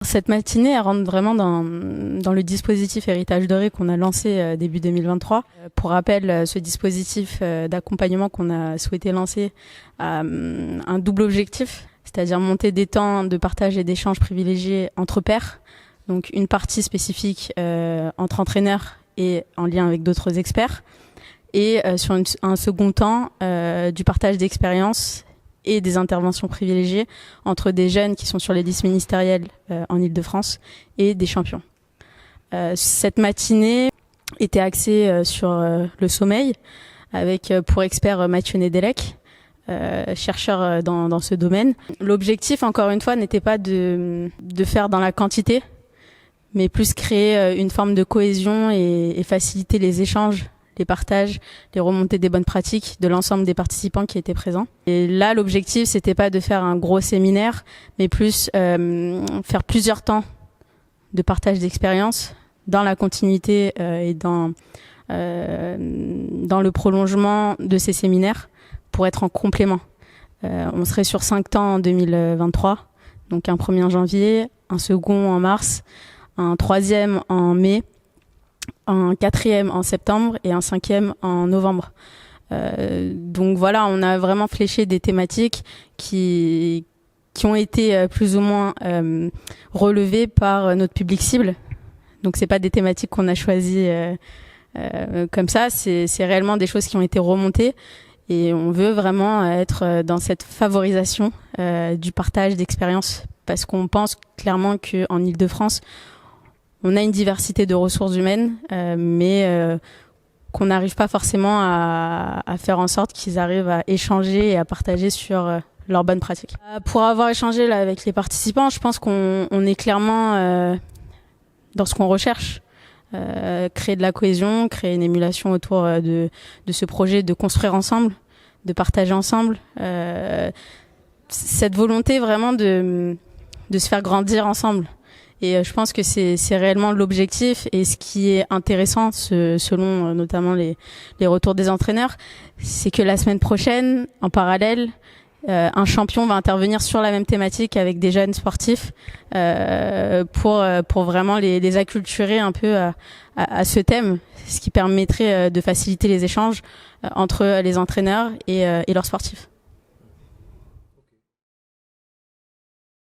Cette matinée, elle rentre vraiment dans le dispositif Héritage Doré qu'on a lancé début 2023. Pour rappel, ce dispositif d'accompagnement qu'on a souhaité lancer a un double objectif, c'est-à-dire monter des temps de partage et d'échange privilégiés entre pairs, donc une partie spécifique entre entraîneurs et en lien avec d'autres experts, et sur un second temps du partage d'expériences et des interventions privilégiées entre des jeunes qui sont sur les listes ministérielles en Île-de-France et des champions. Cette matinée était axée sur le sommeil avec pour expert Mathieu Nedelec, chercheur dans ce domaine. L'objectif, encore une fois, n'était pas de faire dans la quantité, mais plus créer une forme de cohésion et faciliter les échanges, les partages, les remontées des bonnes pratiques de l'ensemble des participants qui étaient présents. Et là, l'objectif, c'était pas de faire un gros séminaire, mais plus faire plusieurs temps de partage d'expériences dans la continuité et dans le prolongement de ces séminaires pour être en complément. On serait sur 5 temps en 2023, donc un premier en janvier, un second en mars, un troisième en mai, un quatrième en septembre et un cinquième en novembre. Donc voilà, on a vraiment fléché des thématiques qui ont été plus ou moins relevées par notre public cible. Donc c'est pas des thématiques qu'on a choisies comme ça, c'est réellement des choses qui ont été remontées et on veut vraiment être dans cette favorisation du partage d'expériences parce qu'on pense clairement qu'en Île-de-France, on a une diversité de ressources humaines, mais qu'on n'arrive pas forcément à faire en sorte qu'ils arrivent à échanger et à partager sur leurs bonnes pratiques. Pour avoir échangé là, avec les participants, je pense qu'on est clairement dans ce qu'on recherche. Créer de la cohésion, créer une émulation autour de ce projet, de construire ensemble, de partager ensemble. Cette volonté vraiment de se faire grandir ensemble. Et je pense que c'est réellement l'objectif et ce qui est intéressant selon notamment les retours des entraîneurs, c'est que la semaine prochaine, en parallèle, un champion va intervenir sur la même thématique avec des jeunes sportifs pour vraiment les acculturer un peu à ce thème, ce qui permettrait de faciliter les échanges entre les entraîneurs et leurs sportifs.